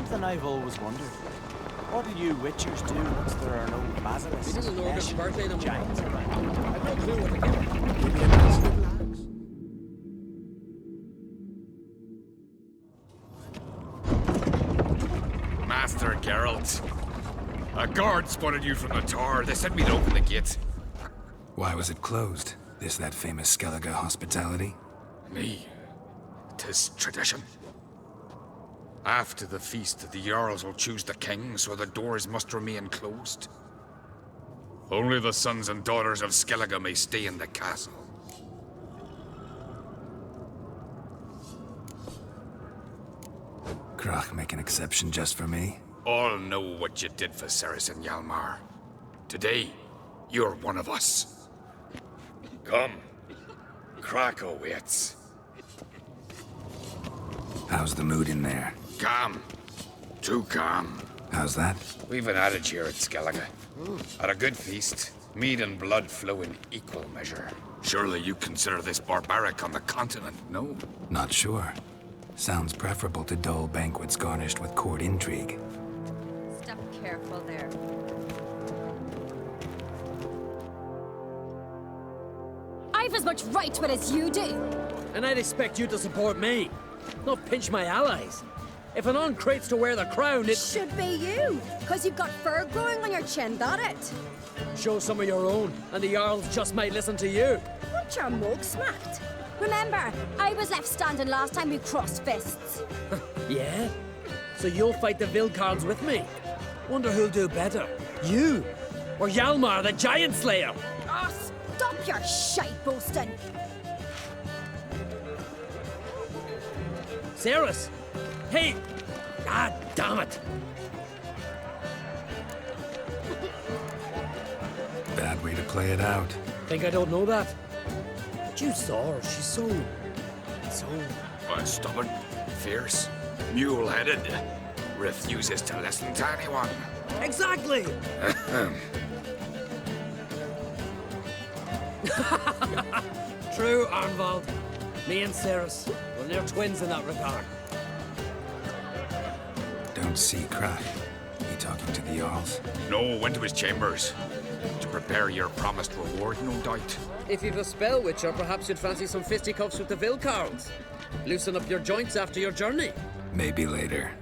Something I've always wondered. What do you witchers do once there are no basilisks? We didn't organize birthday no giants around? I've no clue what to give her. Maybe a nice little axe? Master Geralt. A guard spotted you from the tower. They sent me to open the gate. Why was it closed? Is that famous Skellige hospitality? Me. 'Tis tradition. After the feast, the Jarls will choose the king, so the doors must remain closed. Only the sons and daughters of Skellige may stay in the castle. Krach make an exception just for me? All know what you did for Ceres and Hjalmar. Today, you're one of us. Come. Krakow waits. How's the mood in there? Calm. Too calm. How's that? We've an adage here at Skellige. At a good feast, mead and blood flow in equal measure. Surely you consider this barbaric on the continent, no? Not sure. Sounds preferable to dull banquets garnished with court intrigue. Step careful there. I've as much right to it as you do. And I'd expect you to support me, not pinch my allies. If an uncrate's to wear the crown, it Should be you, because you've got fur growing on your chin, that it? shows some of your own, and the Jarls just might listen to you. Want your mug smacked? Remember, I was left standing last time we crossed fists. Yeah? So you'll fight the Vilcards with me? Wonder who'll do better, you or Hjalmar the Giant Slayer? Oh, stop your shite boasting. Ceres? Hey! Ah, damn it! Bad way to play it out. Think I don't know that? But you saw her, she's so... Stubborn, fierce, mule-headed. Refuses to listen to anyone. Exactly! True, Arnvald. Me and Ceres, we're near twins in that regard. Don't see Krach. He talking to the Jarls? No, went to his chambers. To prepare your promised reward, no doubt. If you've a spell witcher, perhaps you'd fancy some fisticuffs with the Vilcards. Loosen up your joints after your journey. Maybe later.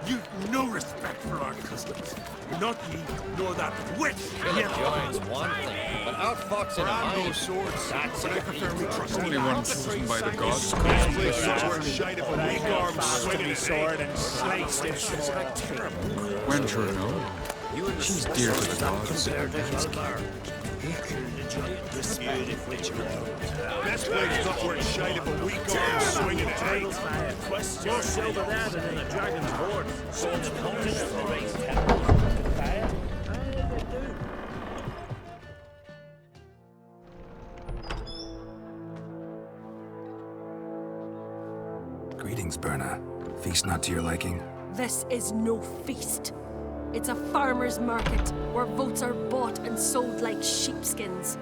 You've no respect for our customs. Not ye, nor that witch. Joins one thing, but outfoxing a No mind. swords. That's it. I prefer we trust Only one chosen by the gods. This place is worth shite if a weak arm swinging sword and slice this sword. When sure no. She's dear to the gods. This place not worth shite if a weak arm swinging it. More silver there than in a dragon's board. Swords of continent raised Greetings, Berna. Feast not to your liking? This is no feast. It's a farmer's market where votes are bought and sold like sheepskins.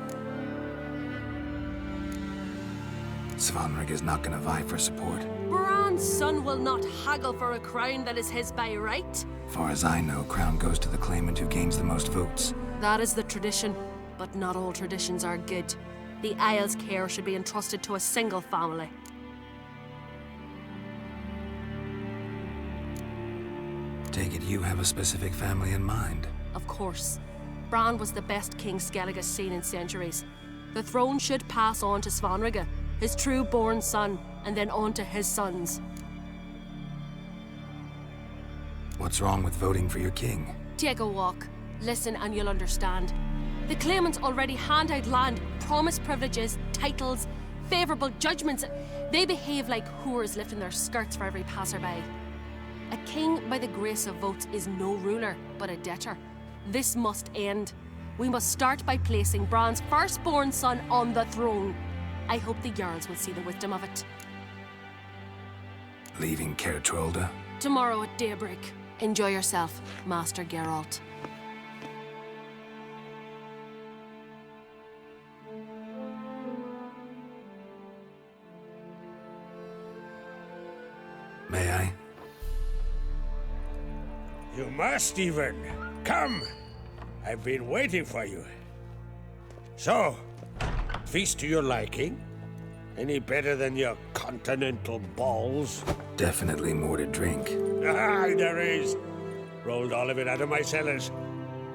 Svanrig is not gonna vie for support. Bran's son will not haggle for a crown that is his by right. Far as I know, crown goes to the claimant who gains the most votes. That is the tradition, but not all traditions are good. The Isle's care should be entrusted to a single family. Take it you have a specific family in mind. Of course. Bran was the best king Skellige has seen in centuries. The throne should pass on to Svanrige, his true-born son, and then on to his sons. What's wrong with voting for your king? Take a walk. Listen and you'll understand. The claimants already hand out land, promise privileges, titles, favourable judgments. They behave like whores lifting their skirts for every passerby. A king by the grace of votes is no ruler, but a debtor. This must end. We must start by placing Bran's firstborn son on the throne. I hope the Jarls will see the wisdom of it. Leaving Caer Trolda? Tomorrow at daybreak. Enjoy yourself, Master Geralt. May I? You must, Stephen. Come. I've been waiting for you. So, feast to your liking? Any better than your continental balls? Definitely more to drink. Aye, there is. Rolled all of it out of my cellars.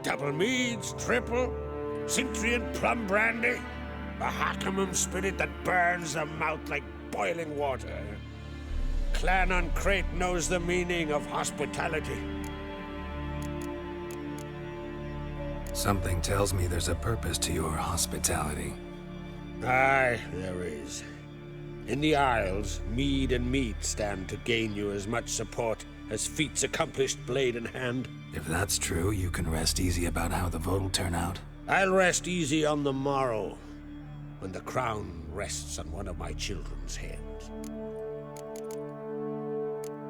Double meads, triple, Cintrian plum brandy, a Hackamum spirit that burns the mouth like boiling water. Clan on Crate knows the meaning of hospitality. Something tells me there's a purpose to your hospitality. Aye, there is. In the Isles, mead and meat stand to gain you as much support as feats accomplished blade in hand. If that's true, you can rest easy about how the vote'll turn out. I'll rest easy on the morrow, when the crown rests on one of my children's heads.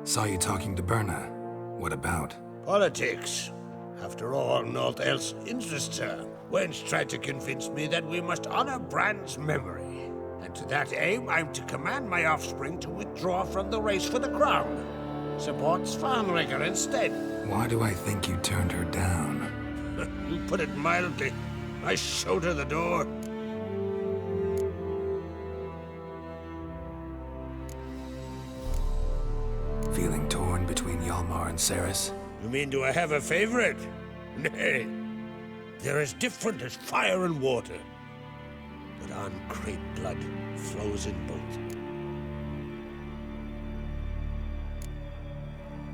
Saw you talking to Berna. What about? Politics. After all, naught else interests her. Wench tried to convince me that we must honor Bran's memory. And to that aim, I'm to command my offspring to withdraw from the race for the crown. Supports Farnrigger instead. Why do I think you turned her down? You put it mildly. I showed her the door. Feeling torn between Hjalmar and Ceres? You mean, do I have a favorite? Nay. They're as different as fire and water. But on Crate blood flows in both.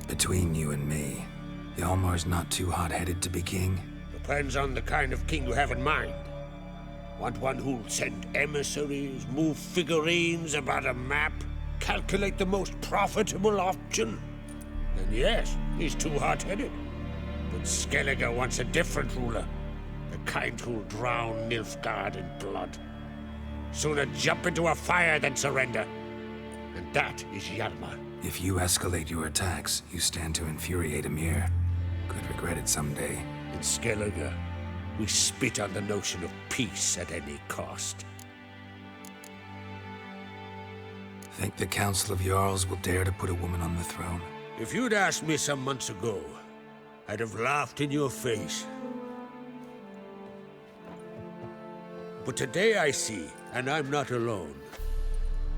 Between you and me, Hjalmar's not too hot-headed to be king? Depends on the kind of king you have in mind. Want one who'll send emissaries, move figurines about a map, calculate the most profitable option? Then yes, he's too hot-headed. But Skellige wants a different ruler. The kind who'll drown Nilfgaard in blood. Sooner jump into a fire than surrender. And that is Hjalmar. If you escalate your attacks, you stand to infuriate Emir. Could regret it someday. In Skellige, we spit on the notion of peace at any cost. Think the Council of Jarls will dare to put a woman on the throne? If you'd asked me some months ago, I'd have laughed in your face. But today I see, and I'm not alone,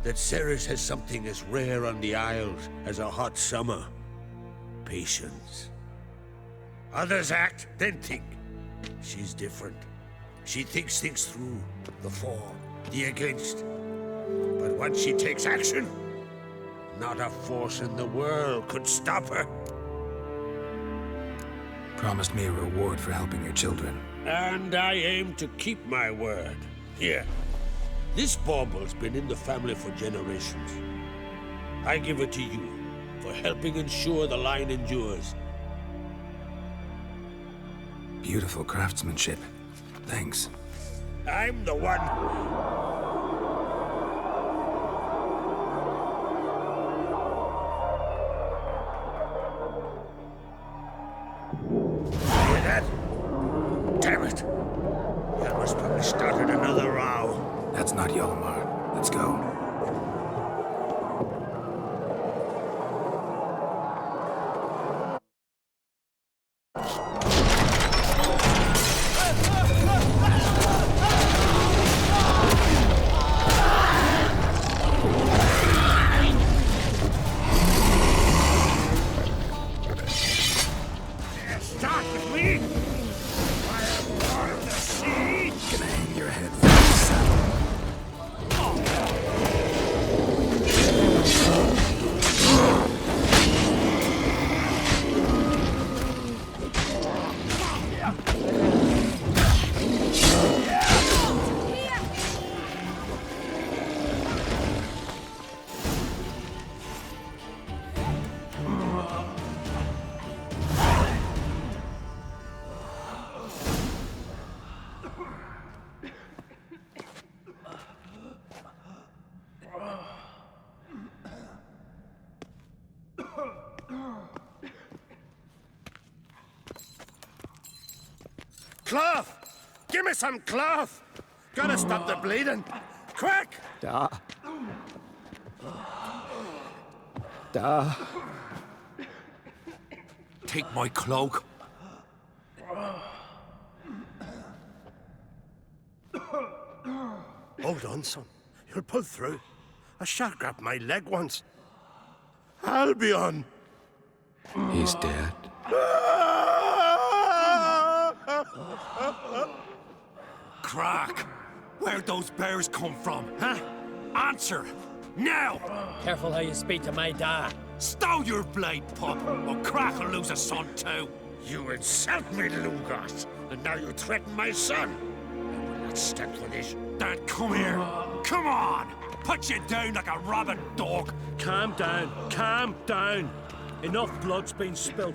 that Ceres has something as rare on the Isles as a hot summer. Patience. Others act, then think. She's different. She thinks things through, the for, the against. But once she takes action, not a force in the world could stop her. Promised me a reward for helping your children. And I aim to keep my word. Here. This bauble's been in the family for generations. I give it to you for helping ensure the line endures. Beautiful craftsmanship. Thanks. I'm the one. Hear that? Damn it. Hjalmar's probably started another row. That's not Hjalmar. Let's go. Start with me! Fire of the sea! Gonna hang your head from the saddle. Cloth! Give me some cloth! Gotta stop the bleeding! Quick! Take my cloak. Hold on, son. You'll pull through. A shark grabbed my leg once. Albion! He's dead. Crack! Where'd those bears come from, huh? Answer! Now! Careful how you speak to my dad. Stow your blade, pup, or Crack will lose a son too. You insult me, Lugos, and now you threaten my son. I will not stand for this. Dad, come here. Come on! Put you down like a rabid dog. Calm down. Calm down. Enough blood's been spilt.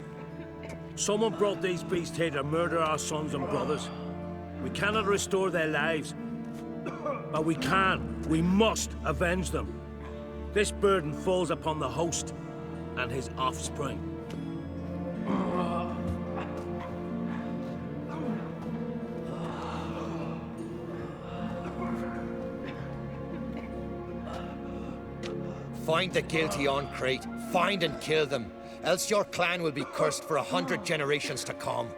Someone brought these beasts here to murder our sons and brothers. We cannot restore their lives. But we must avenge them. This burden falls upon the host and his offspring. Find the guilty on Crate. Find and kill them. Else your clan will be cursed for 100 generations to come.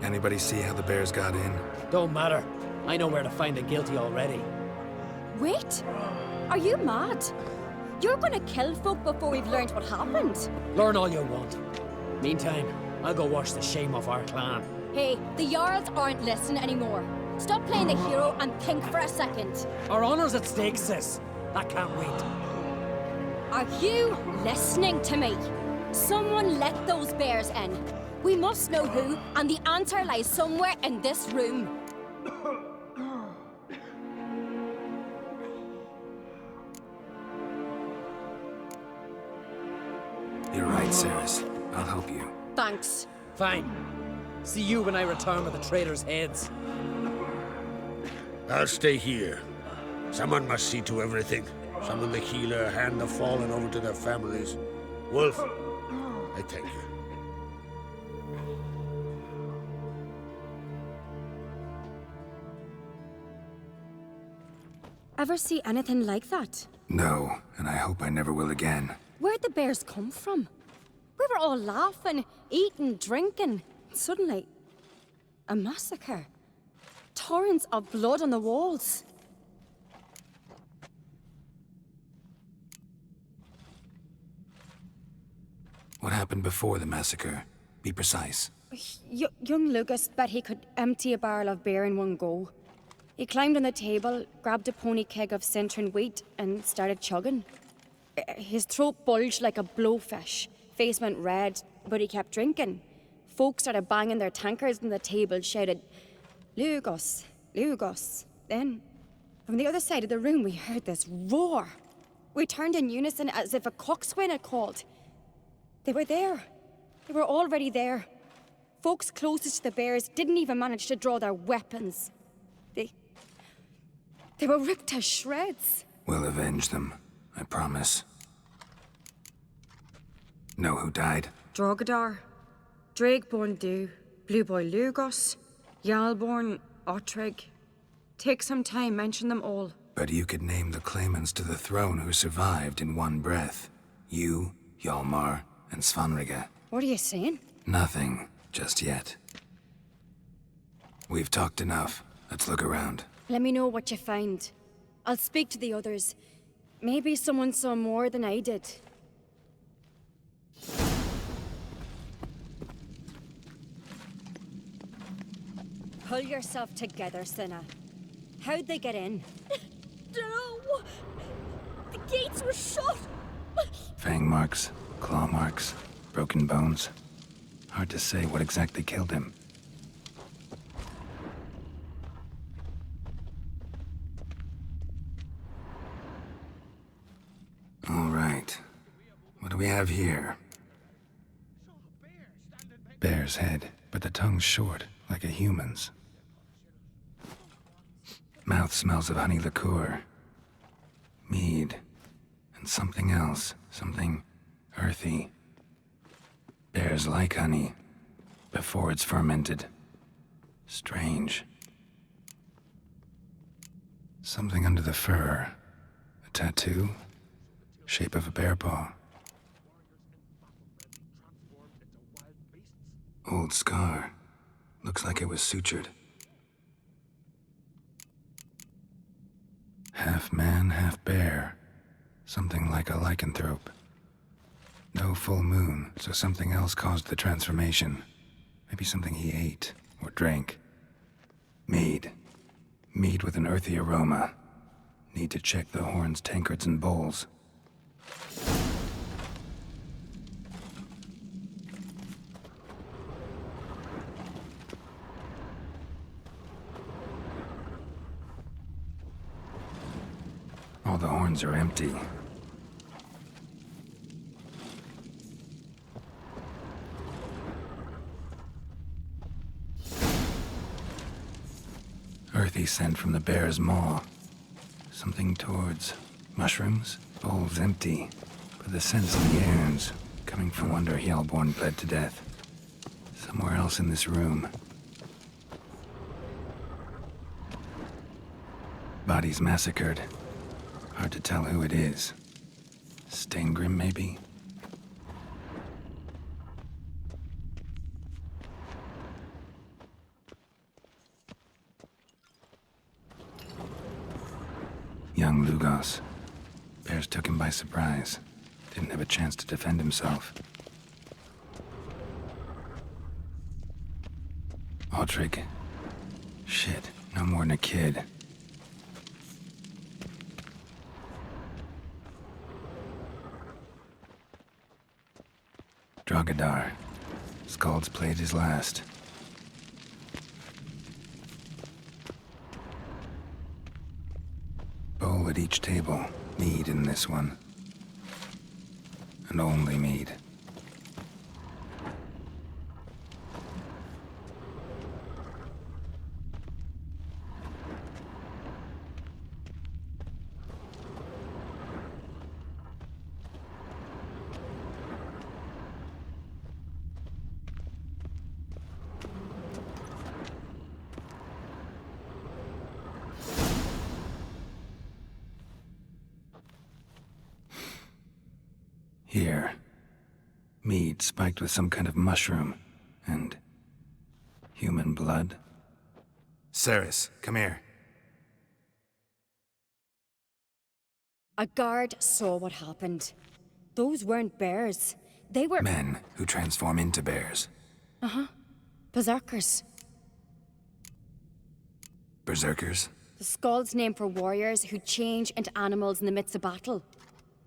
Anybody see how the bears got in? Don't matter. I know where to find the guilty already. Wait! Are you mad? You're gonna kill folk before we've learned what happened. Learn all you want. Meantime, I'll go wash the shame off our clan. Hey, the Jarls aren't listening anymore. Stop playing the hero and think for a second. Our honor's at stake, sis. That can't wait. Are you listening to me? Someone let those bears in. We must know who, and the answer lies somewhere in this room. You're right, Ceres. I'll help you. Thanks. Fine. See you when I return with the traitors' heads. I'll stay here. Someone must see to everything. Summon the healer, hand the fallen over to their families. Wolf, I thank you. Ever see anything like that? No, and I hope I never will again. Where'd the bears come from? We were all laughing, eating, drinking. Suddenly, a massacre. Torrents of blood on the walls. What happened before the massacre? Be precise. Young Lucas bet he could empty a barrel of beer in one go. He climbed on the table, grabbed a pony keg of Centron wheat, and started chugging. His throat bulged like a blowfish. Face went red, but he kept drinking. Folks started banging their tankards on the table, shouted, "Lugos, Lugos." Then, from the other side of the room, we heard this roar. We turned in unison as if a coxswain had called. They were there. They were already there. Folks closest to the bears didn't even manage to draw their weapons. They were ripped to shreds. We'll avenge them, I promise. Know who died? Drogadar, Drakeborn Du, Blue Boy Lugos, Jarlborn, Ottrig. Take some time, mention them all. But you could name the claimants to the throne who survived in one breath. You, Hjalmar, and Svanrige. What are you saying? Nothing, just yet. We've talked enough. Let's look around. Let me know what you find. I'll speak to the others. Maybe someone saw more than I did. Pull yourself together, Cinna. How'd they get in? No! The gates were shut! Fang marks, claw marks, broken bones. Hard to say what exactly killed him. All right. What do we have here? Bear's head, but the tongue's short, like a human's. Mouth smells of honey liqueur. Mead. And something else. Something earthy. Bears like honey, before it's fermented. Strange. Something under the fur. A tattoo? Shape of a bear paw. Old scar. Looks like it was sutured. Half man, half bear. Something like a lycanthrope. No full moon, so something else caused the transformation. Maybe something he ate or drank. Mead. Mead with an earthy aroma. Need to check the horns, tankards, and bowls. All the horns are empty. Earthy scent from the bear's maw. Something towards mushrooms? Bowls empty, but the scent's in the airs, coming from wonder Hellborn bled to death. Somewhere else in this room. Bodies massacred. Hard to tell who it is. Staingrim, maybe? Young Lugos. Bears took him by surprise. Didn't have a chance to defend himself. Aldrich. Shit, no more than a kid. Drogadar. Skald's played his last. Bowl at each table. Mead in this one. And only mead. Here. Mead spiked with some kind of mushroom. And human blood. Ceres, come here. A guard saw what happened. Those weren't bears. They were Men who transform into bears. berserkers. Berserkers? The Skald's name for warriors who change into animals in the midst of battle.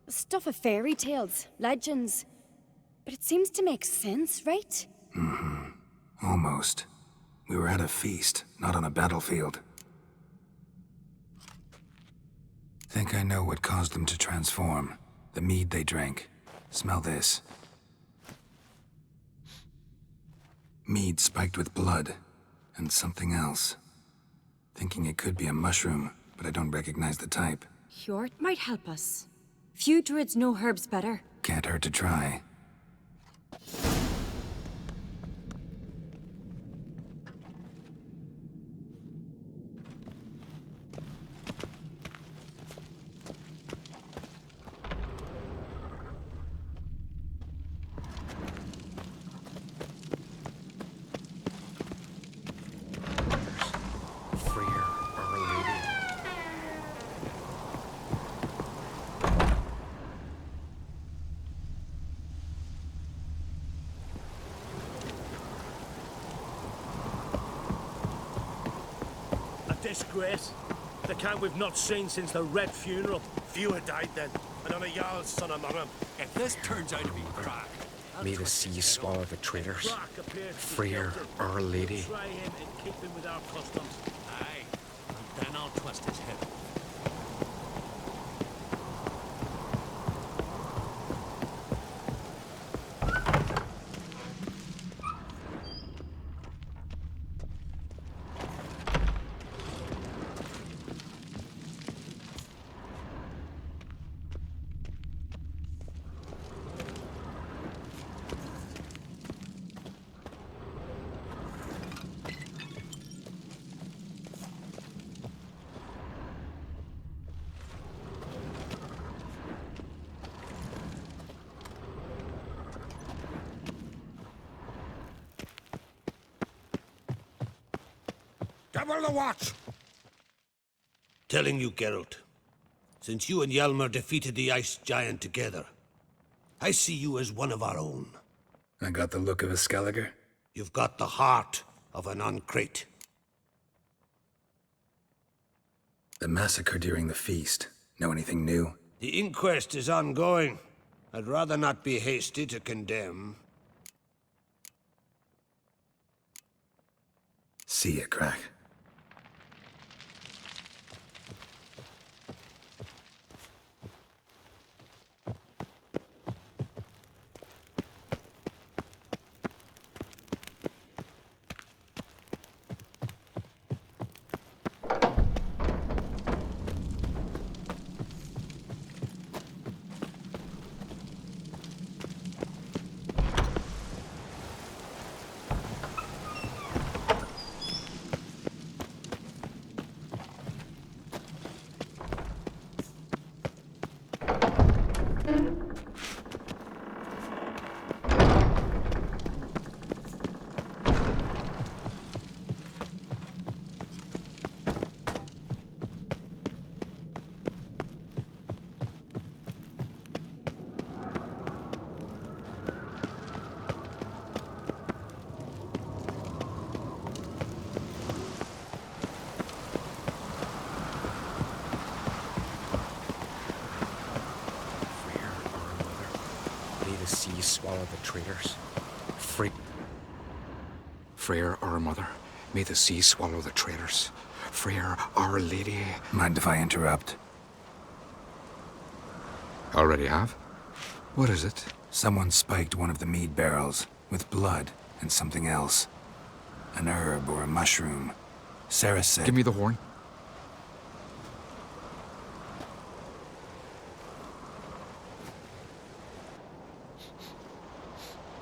Stuff of fairy tales, legends. But it seems to make sense, right? Almost. We were at a feast, not on a battlefield. Think I know what caused them to transform. The mead they drank. Smell this. Mead spiked with blood. And something else. Thinking it could be a mushroom, but I don't recognize the type. Hjort might help us. Few druids know herbs better. Can't hurt to try. Disgrace. The count we've not seen since the Red Funeral. Few had died then, and on a Jarl's son among them. If this turns out to be crack, May the sea swallow the traitors. Crack appears to be Freer, guilty. Our Lady. Try him and keep him with our customs. aye, and then I'll twist his head. Double the watch! Telling you, Geralt, since you and Hjalmar defeated the Ice Giant together, I see you as one of our own. I got the look of a Skelliger. You've got the heart of an Uncrate. The massacre during the feast. Know anything new? The inquest is ongoing. I'd rather not be hasty to condemn. See ya, Crack. Sea swallow the traitors. Freyr, our mother, may the sea swallow the traitors. Freyr, our lady. Mind if I interrupt? Already have? What is it? Someone spiked one of the mead barrels with blood and something else. An herb or a mushroom. Sarah said... Give me the horn.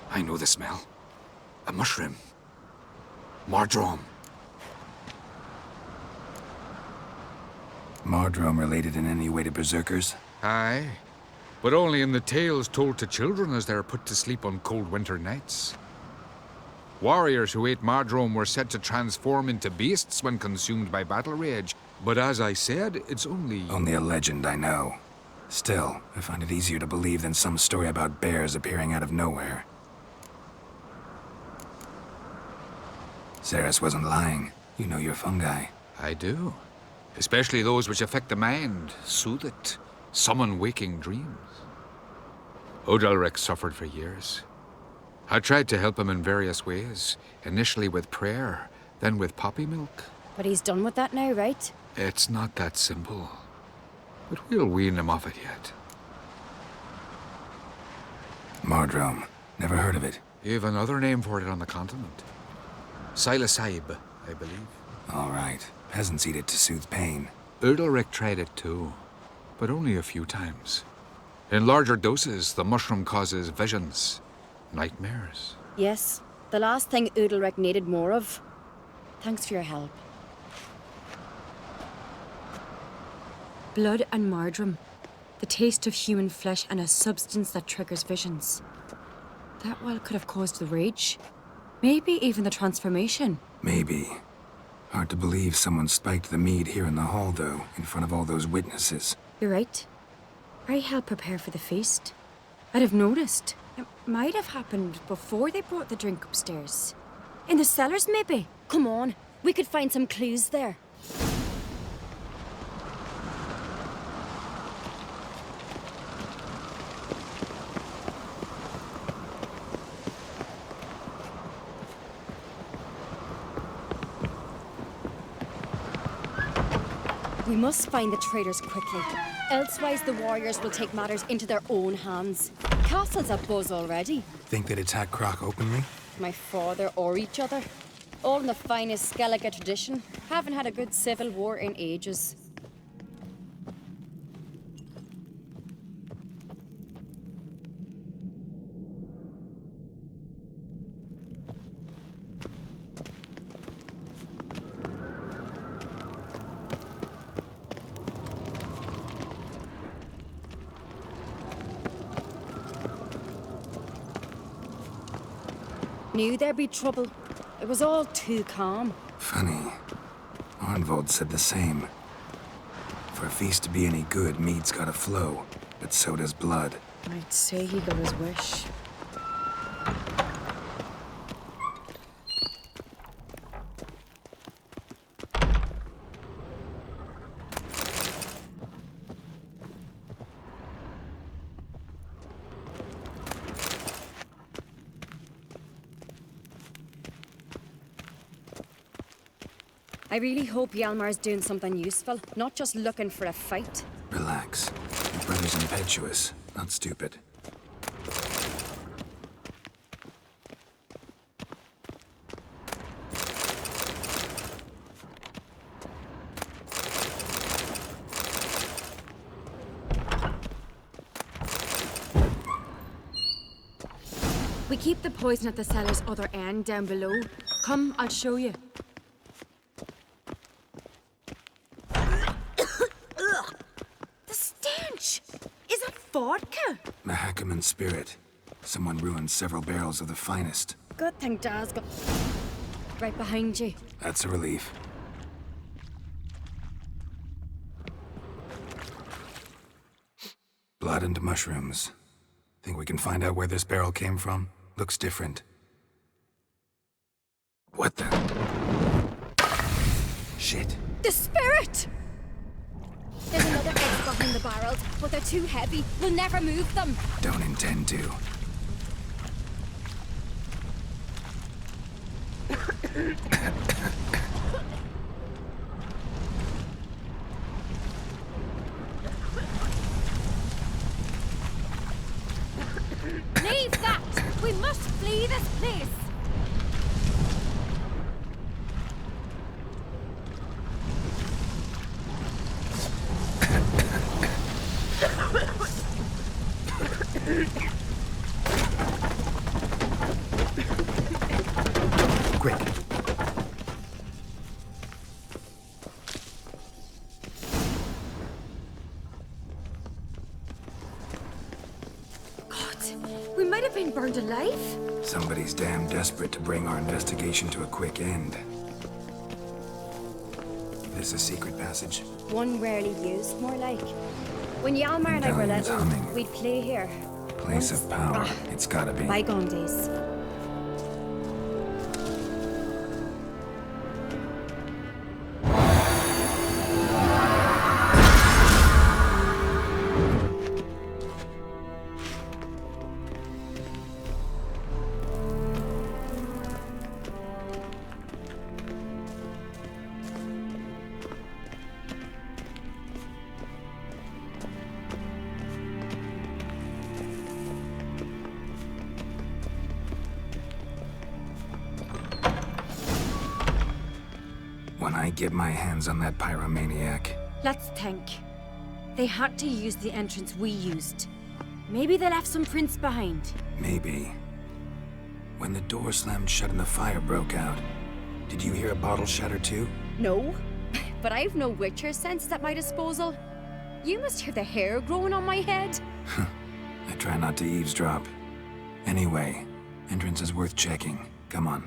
I know the smell. A mushroom. Mardrome. Mardrome related in any way to berserkers? Aye. But only in the tales told to children as they're put to sleep on cold winter nights. Warriors who ate Mardrome were said to transform into beasts when consumed by battle rage. But as I said, it's only... Only a legend, I know. Still, I find it easier to believe than some story about bears appearing out of nowhere. Ceres wasn't lying. You know your fungi. I do. Especially those which affect the mind, soothe it, summon waking dreams. Odalric suffered for years. I tried to help him in various ways, initially with prayer, then with poppy milk. But he's done with that now, right? It's not that simple. But we'll wean him off it yet. Mardrome. Never heard of it. You've another name for it on the continent. Silasaib, I believe. All right. Peasants eat it to soothe pain. Udalric tried it too, but only a few times. In larger doses, the mushroom causes visions, nightmares. Yes, the last thing Udalric needed more of. Thanks for your help. Blood and Mardrome. The taste of human flesh and a substance that triggers visions. That well could have caused the rage. Maybe even the transformation. Maybe. Hard to believe someone spiked the mead here in the hall, though, in front of all those witnesses. You're right. I helped prepare for the feast. I'd have noticed. It might have happened before they brought the drink upstairs. In the cellars, maybe? Come on, we could find some clues there. We must find the traitors quickly. Elsewise, the warriors will take matters into their own hands. Castle's abuzz already. Think they'd attack Croc openly? My father or each other. All in the finest Skellige tradition. Haven't had a good civil war in ages. Knew there'd be trouble. It was all too calm. Funny. Arnvold said the same. For a feast to be any good, mead's gotta flow, but so does blood. I'd say he got his wish. I really hope Hjalmar's doing something useful, not just looking for a fight. Relax. Your brother's impetuous, not stupid. We keep the poison at the cellar's other end down below. Come, I'll show you. The stench! Is it vodka? Mahakaman spirit. Someone ruined several barrels of the finest. Good thing Dad's got... right behind you. That's a relief. Blood and mushrooms. Think we can find out where this barrel came from? Looks different. What the? Shit. The spirit! There's another egg behind the barrels, but they're too heavy. We'll never move them. Don't intend to. Leave that! We must flee this place! Quick. We might have been burned alive. Somebody's damn desperate to bring our investigation to a quick end. This a secret passage? One rarely used, more like. When Hjalmar and I were Medallion's little, humming. we'd play here. Place of power. It's gotta be. Bygone days. When I get my hands on that pyromaniac, Let's think. They had to use the entrance we used. Maybe they left some prints behind. maybe. When the door slammed shut and the fire broke out, did you hear a bottle shatter too? No, but I've no Witcher sense at my disposal. You must hear the hair growing on my head. I try not to eavesdrop. Anyway, entrance is worth checking. Come on.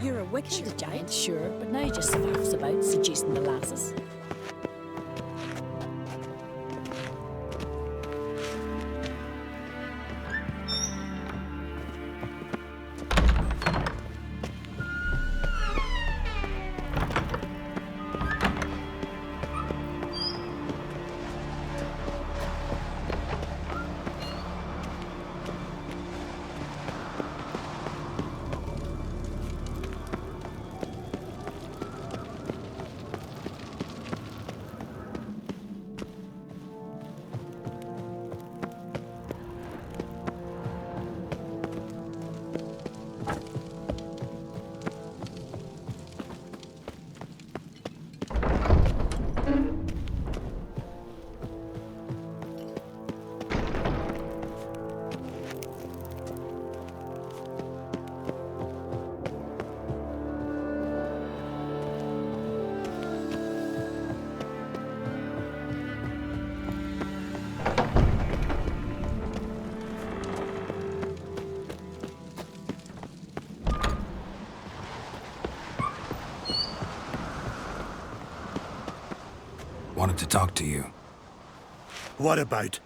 You're a wicked giant, sure, but now you just faffs about seducing the lasses. Wanted to talk to you. What about?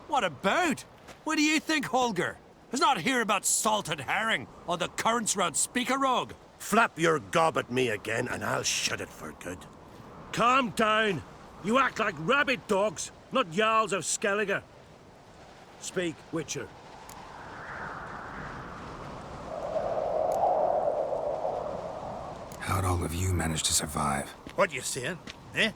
What about? What do you think, Holger? Is not here about salted herring or the currents round Speaker Rog. Flap your gob at me again and I'll shut it for good. Calm down. You act like rabid dogs, not Jarls of Skellige. Speak, Witcher. How'd all of you manage to survive? What you saying? Eh?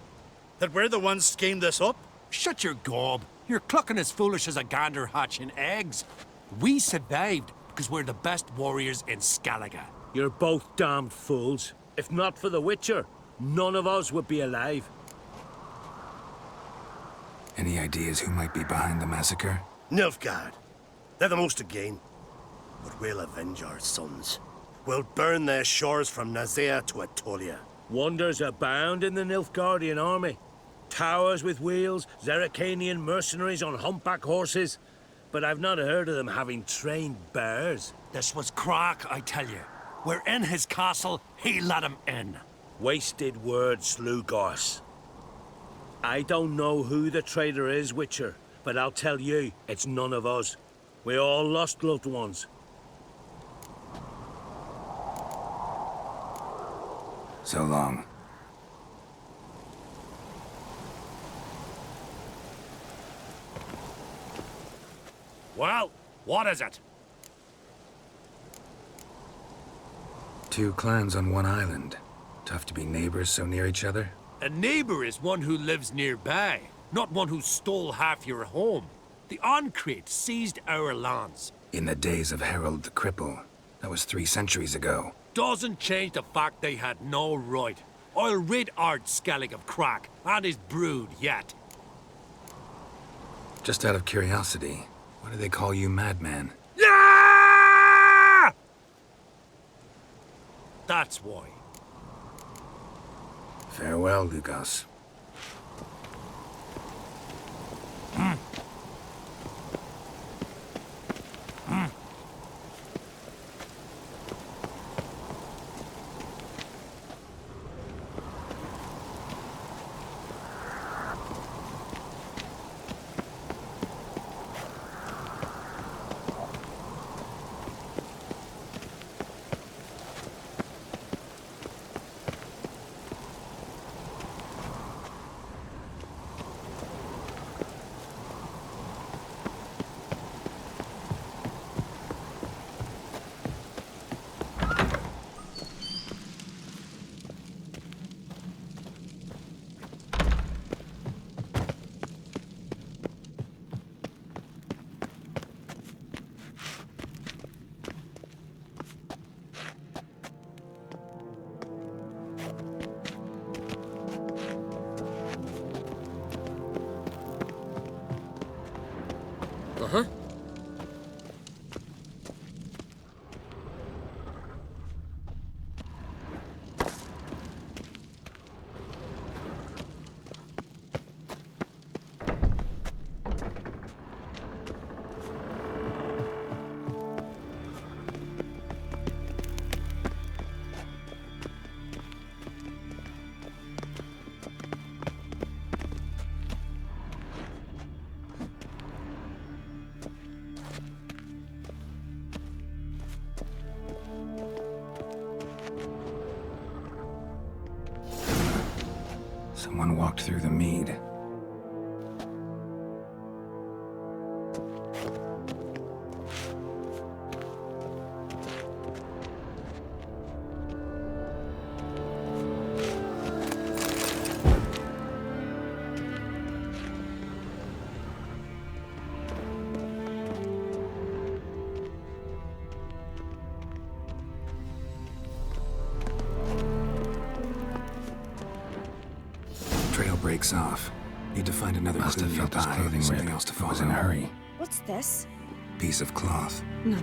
That we're the ones schemed this up? Shut your gob. You're clucking as foolish as a gander hatching eggs. We survived because we're the best warriors in Skellige. You're both damned fools. If not for the Witcher, none of us would be alive. Any ideas who might be behind the massacre? Nilfgaard. They're the most again. But we'll avenge our sons. We'll burn their shores from Nazea to Atolia. Wonders abound in the Nilfgaardian army. Towers with wheels, Zerrikanian mercenaries on humpback horses. But I've not heard of them having trained bears. This was Crack, I tell you. We're in his castle, he let him in. Wasted words, Slugos. I don't know who the traitor is, Witcher, but I'll tell you, it's none of us. We all lost loved ones. So long. Well, what is it? Two clans on one island. Tough to be neighbors so near each other. A neighbor is one who lives nearby, not one who stole half your home. The Oncrate seized our lands. In the days of Harold the Cripple. That was 3 centuries ago. Doesn't change the fact they had no right. I'll rid Ard Skellig of Crack and his brood yet. Just out of curiosity, why do they call you Madman? Yeah! That's why. Farewell, Lugos. Uh-huh. Someone walked through the mead. Trail breaks off. Need to find another Must clue have felt his nearby. clothing Something rip. else to He follow. was in a hurry. What's this? Piece of cloth. No,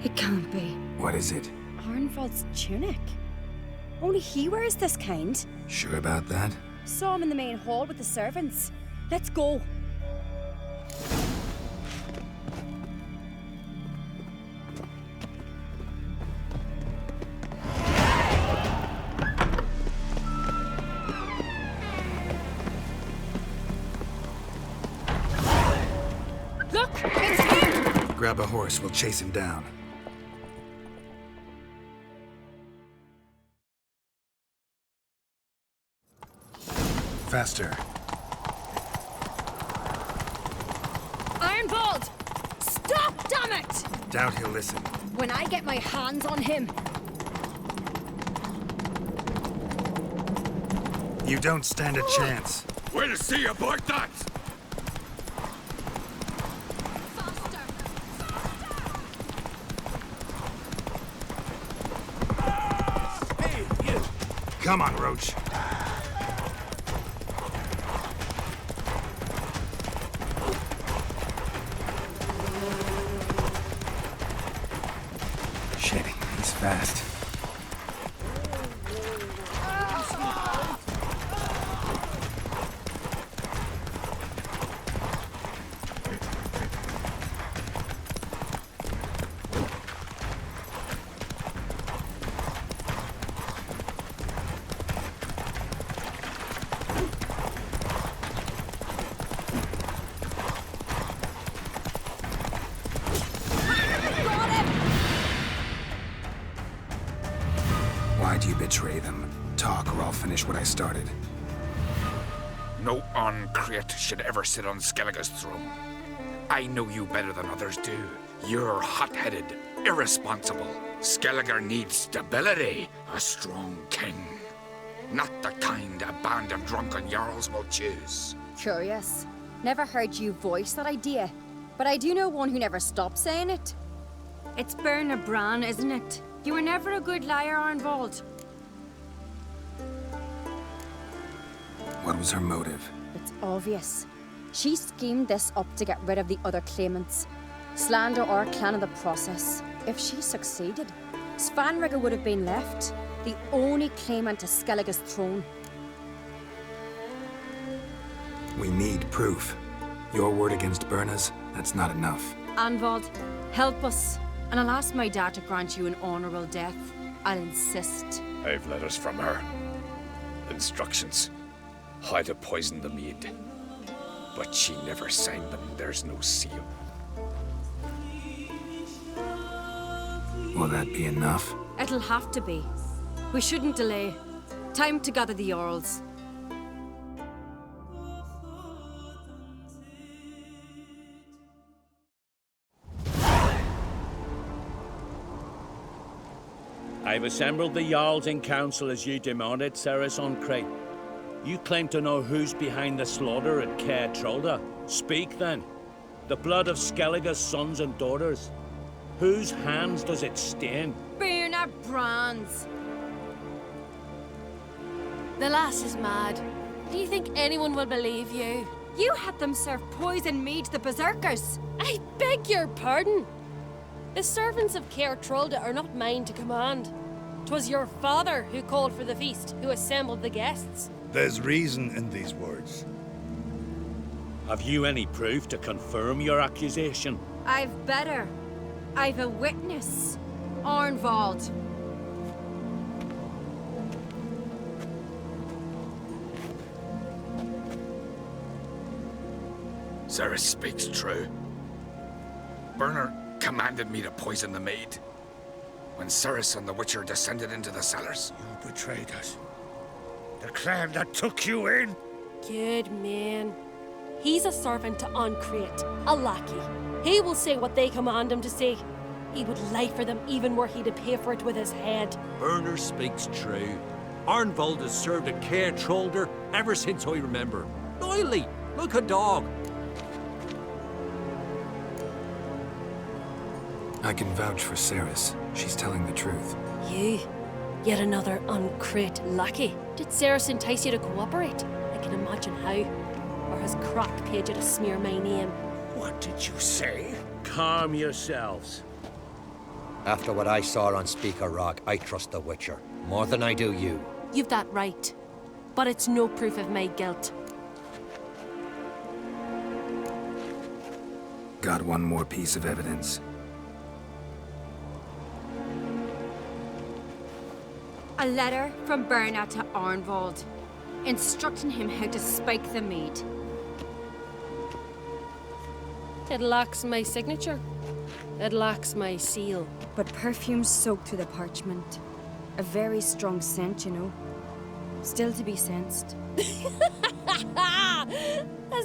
it can't be. What is it? Arnvald's tunic. Only he wears this kind. Sure about that? Saw him in the main hall with the servants. Let's go. Grab a horse, we'll chase him down. Faster. Ironbolt! Stop, damn it! Doubt he'll listen. When I get my hands on him, You don't stand a chance. We'll see about that! Hey, you! Come on, Roach. Shit, he's fast. Why do you betray them? Talk or I'll finish what I started. No uncreate should ever sit on Skellige's throne. I know you better than others do. You're hot-headed, irresponsible. Skellige needs stability, a strong king. Not the kind a band of drunken jarls will choose. curious. Never heard you voice that idea, but I do know one who never stops saying it. It's Berna Bran, isn't it? You were never a good liar, Arnvold. What was her motive? It's obvious. She schemed this up to get rid of the other claimants. Slander our clan in the process. If she succeeded, Svanrigga would have been left, the only claimant to Skellige's throne. We need proof. Your word against Berna's, that's not enough. Arnvold, help us, and I'll ask my dad to grant you an honorable death. I'll insist. I've letters from her. Instructions. How to poison the maid. But she never signed them. There's no seal. Will that be enough? It'll have to be. We shouldn't delay. Time to gather the Jarls. I've assembled the Jarls in council as you demanded, Ceres on Crate. You claim to know who's behind the slaughter at Caer Trolda. Speak then. The blood of Skellige's sons and daughters. Whose hands does it stain? Berna Bran's. The lass is mad. Do you think anyone will believe you? You had them serve poison mead to the berserkers. I beg your pardon. The servants of Caer Trolda are not mine to command. 'Twas your father who called for the feast, who assembled the guests. There's reason in these words. Have you any proof to confirm your accusation? I've better. I've a witness. Arnvold. Ceres speaks true. Berna commanded me to poison the maid. When Ceres and the Witcher descended into the cellars. You betrayed us. The clan that took you in. Good man. He's a servant to Ancrate, a lackey. He will say what they command him to say. He would lie for them even were he to pay for it with his head. Berner speaks true. Arnvold has served at Caer Trolder ever since I remember. Loyally, like a dog. I can vouch for Ceres. She's telling the truth. You? Yet another Ancrate lackey. Did Ceres entice you to cooperate? I can imagine how. Or has Crack paid you to smear my name? What did you say? Calm yourselves. After what I saw on Speaker Rock, I trust the Witcher. More than I do you. You've that right. But it's no proof of my guilt. Got one more piece of evidence. A letter from Berna to Arnvold, instructing him how to spike the mead. It lacks my signature. It lacks my seal. But perfume's soaked through the parchment. A very strong scent, you know. Still to be sensed. Is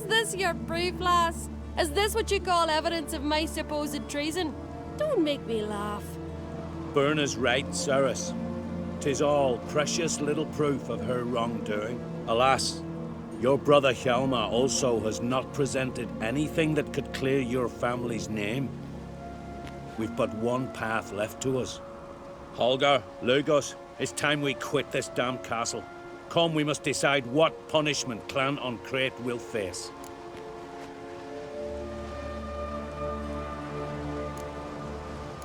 this your proof, lass? Is this what you call evidence of my supposed treason? Don't make me laugh. Berna's right, Ceres. 'Tis all precious little proof of her wrongdoing. Alas, your brother Hjalmar also has not presented anything that could clear your family's name. We've but one path left to us. Holger, Lugos, it's time we quit this damned castle. Come, we must decide what punishment Clan on Crate will face.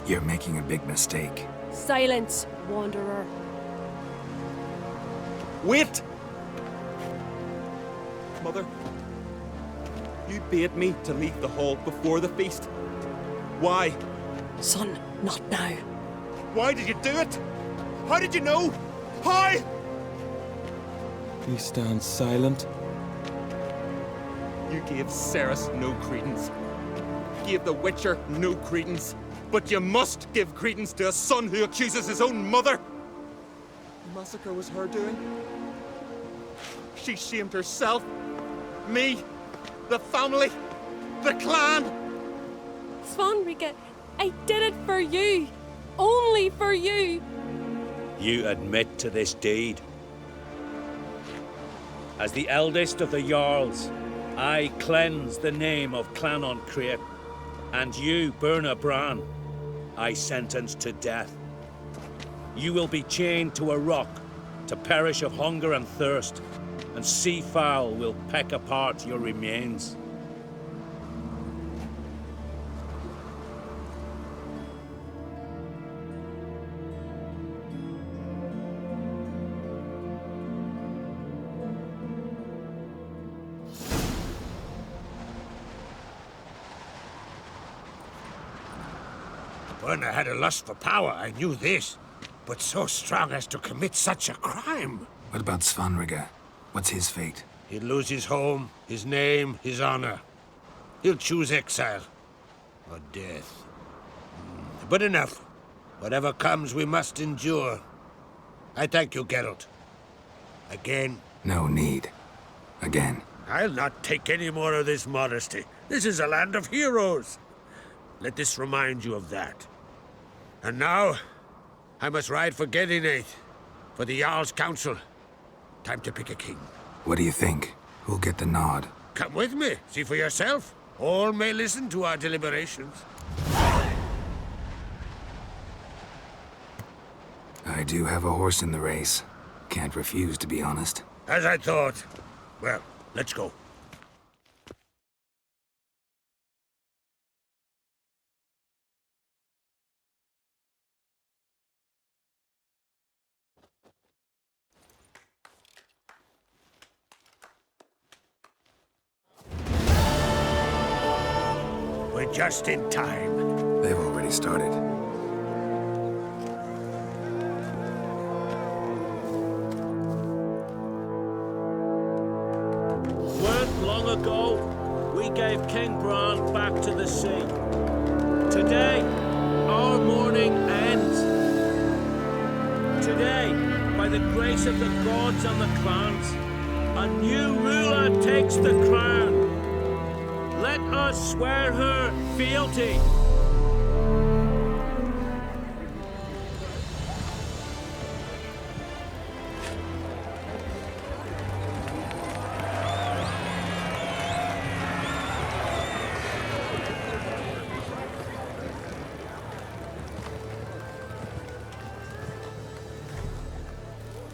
You're making a big mistake. Silence, wanderer. Wait! Mother, you bade me to leave the hall before the feast. Why? Son, not now. Why did you do it? How did you know? How? You stand silent. You gave Ceres no credence. Gave the Witcher no credence. But you must give credence to a son who accuses his own mother. The massacre was her doing. She shamed herself, me, the family, the clan. Svanrika, I did it for you. Only for you. You admit to this deed. As the eldest of the Jarls, I cleanse the name of Clan on Crate, and you, Berna Bran, I sentence to death. You will be chained to a rock to perish of hunger and thirst, and sea fowl will peck apart your remains. Berna had a lust for power, I knew this. But so strong as to commit such a crime. What about Svanrika? What's his fate? He'll lose his home, his name, his honor. He'll choose exile. Or death. But enough. Whatever comes, we must endure. I thank you, Geralt. Again. No need. Again. I'll not take any more of this modesty. This is a land of heroes. Let this remind you of that. And now, I must ride for Gedinath, for the Jarl's Council. Time to pick a king. What do you think? Who'll get the nod? Come with me, see for yourself. All may listen to our deliberations. I do have a horse in the race. Can't refuse, to be honest. As I thought. Well, let's go. We're just in time. They've already started. Weren't long ago, we gave King Bran back to the sea. Today, our mourning ends. Today, by the grace of the gods and the clans, a new ruler takes the crown. Let us swear her fealty.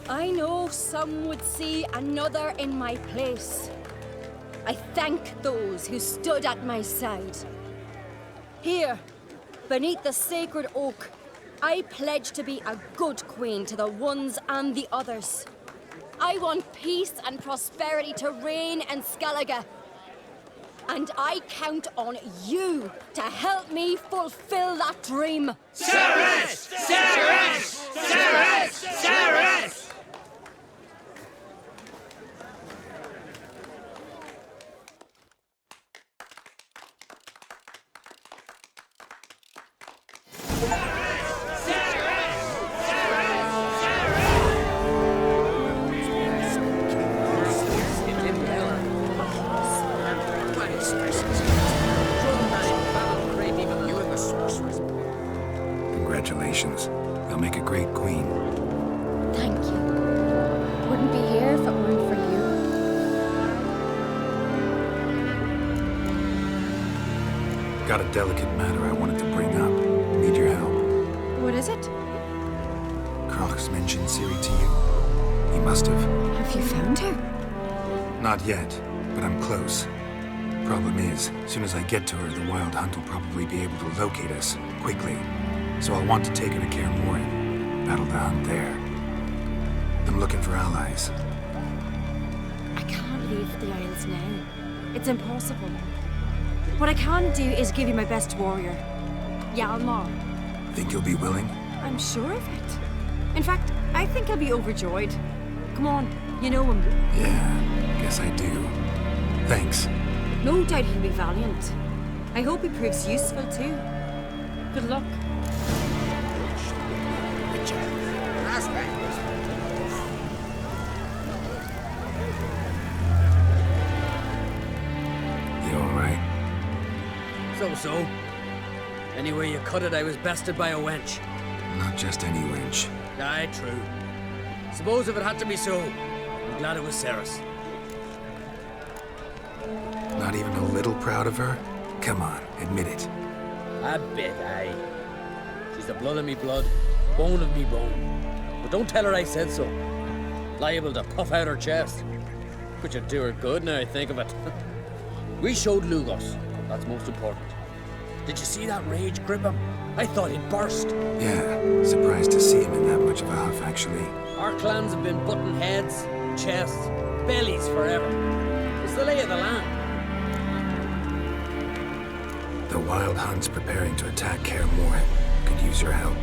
I know some would see another in my place. I thank those who stood at my side. Here, beneath the sacred oak, I pledge to be a good queen to the ones and the others. I want peace and prosperity to reign in Skellige. And I count on you to help me fulfill that dream. Ceres! Ceres! Ceres! Ceres! Congratulations. You'll make a great queen. Thank you. Wouldn't be here if it weren't for you. Got a delicate matter I wanted to bring up. Need your help. What is it? Crocs mentioned Ciri to you? He must have. Have you found her? Not yet, but I'm close. Problem is, as soon as I get to her, the Wild Hunt will probably be able to locate us, quickly. So I'll want to take her to Kaer Morhen. Battle the hunt there. I'm looking for allies. I can't leave the Isles now. It's impossible. What I can do is give you my best warrior, Hjalmar. Think you'll be willing? I'm sure of it. In fact, I think he'll be overjoyed. Come on, you know him. Yeah, guess I do. Thanks. No doubt he'll be valiant. I hope he proves useful too. Good luck. You alright? So. Anyway you cut it, I was bested by a wench. Not just any wench. Aye, true. Suppose if it had to be so, I'm glad it was Ceres. Not even a little proud of her? Come on, admit it. A bit, aye. She's the blood of me blood, bone of me bone. But don't tell her I said so. Liable to puff out her chest. Which would do her good now I think of it. We showed Lugos. That's most important. Did you see that rage grip him? I thought he'd burst. Yeah, surprised to see him in that much of a huff, actually. Our clans have been butting heads, chests, bellies forever. It's the lay of the land. The Wild Hunt's preparing to attack Kaer Morhen. Could use your help.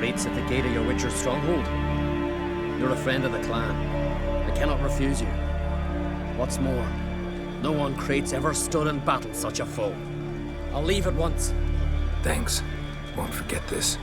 Raid's at the gate of your Witcher's stronghold. You're a friend of the clan. I cannot refuse you. What's more, no one Crait's ever stood in battle such a foe. I'll leave at once. Thanks. Won't forget this.